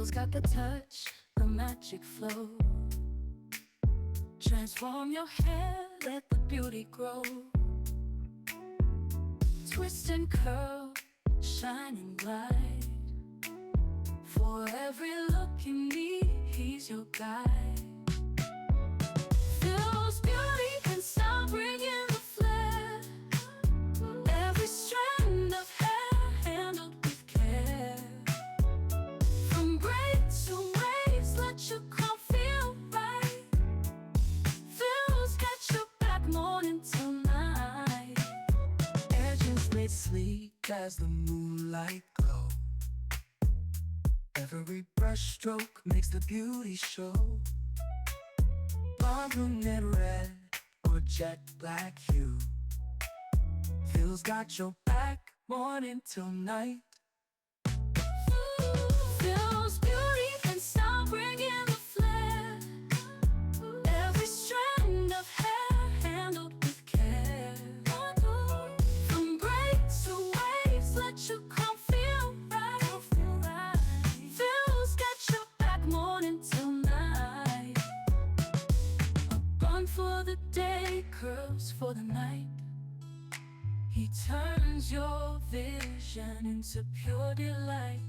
Phil's got the touch, the magic flow. Transform your hair, let the beauty grow. Twist and curl, shine and glide. For every look you need, he's your guide. Phil's beauty and style bring in the flair. Every strand of hair handled with care. From braids to waves, let your crown feel right. Phil's got your back morning till night. Edges laid sleek as the moonlight glow. Every brush stroke makes the beauty show. Blonde, brunette, red, or jet black hue. Phil's got your back morning till night. Phil's beauty and style bring in the flair. Every strand of hair handled with care. From braids to waves, let your crown feel right. Phil's got your back morning till night. A bun for the day, curls for the night. He turns your vision into pure delight.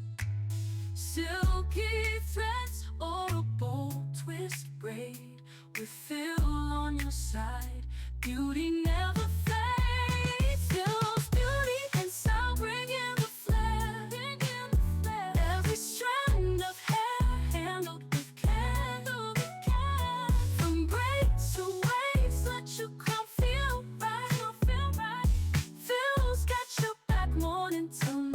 Silky threads or a bold twist braid. With Phil on your side, beauty never fades. Phil's beauty and style bring in the flair. Every strand of hair handled with care. From braids to waves, let your crown feel right. Phil's got your back morning till night.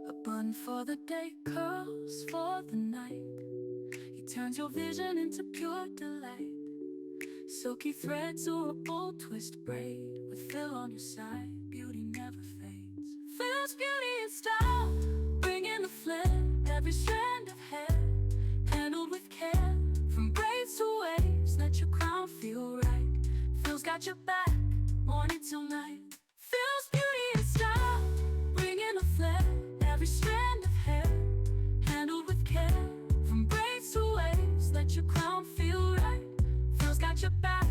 A bun for the day, curls for the night. He turns your vision into pure delight. Silky threads or a bold twist braid. With Phil on your side, beauty never fades. Phil's beauty and style bring in the flair. Every strand of hair handled with care. From braids to waves, let your crown feel right. Phil's got your back morning till night. Phil's beauty and style bring in the flair. Every strand of hair handled with care. From braids to waves, let your crown feel right. Phil's got your back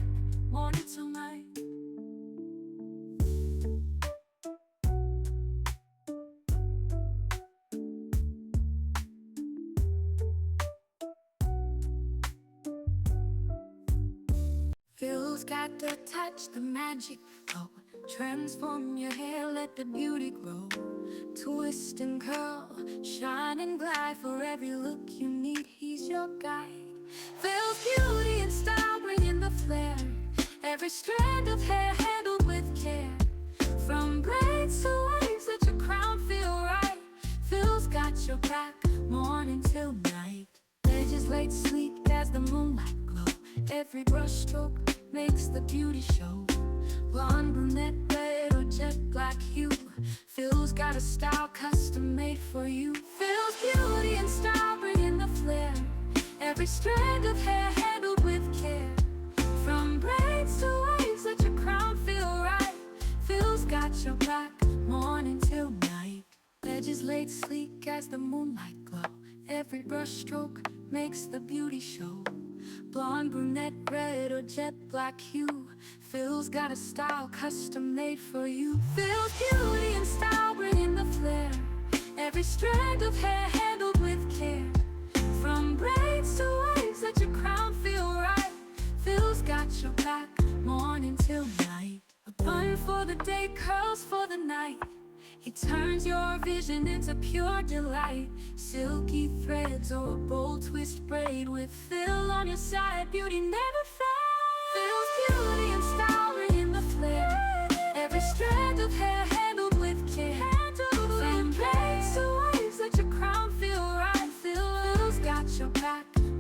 morning till night. Phil's got the touch, the magic flow. Transform your hair, let the beauty grow. Twist and curl, shine and glide. For every look you need, he's your guide. Phil's beauty and style bring in the flair. Every strand of hair handled with care. From braids to waves, let your crown feel right. Phil's got your back morning till night. Edges laid sleek as the moonlight glow. Every brush stroke makes the beauty show. Blonde, brunette, red, or jet black hue. Phil's got a style custom made for you. Phil's beauty and style bring in the flair. Every strand of hair handled with care. From braids to waves, let your crown feel right. Phil's got your back morning till night. Edges laid sleek as the moonlight glow. Every brush stroke makes the beauty show. Blonde, brunette, red, or jet black hue. Phil's got a style custom made for you. Phil's beauty and style bring in the flair. Every strand of hair handled with care. From braids to waves, let your crown feel right. Phil's got your back morning till night. A bun for the day, curls for the night. He turns your vision into pure delight. Silky threads or a bold twist braid. With Phil on your side, beauty never fades. Phil's beauty and style bring in the flair. Every strand of hair handled with care. From braids to waves, let your crown feel right. Phil's got your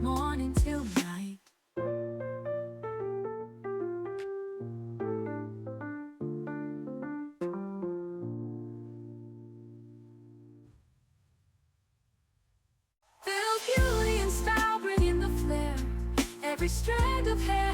morning till night. Feels beauty and style, bringing the flair. Every strand of hair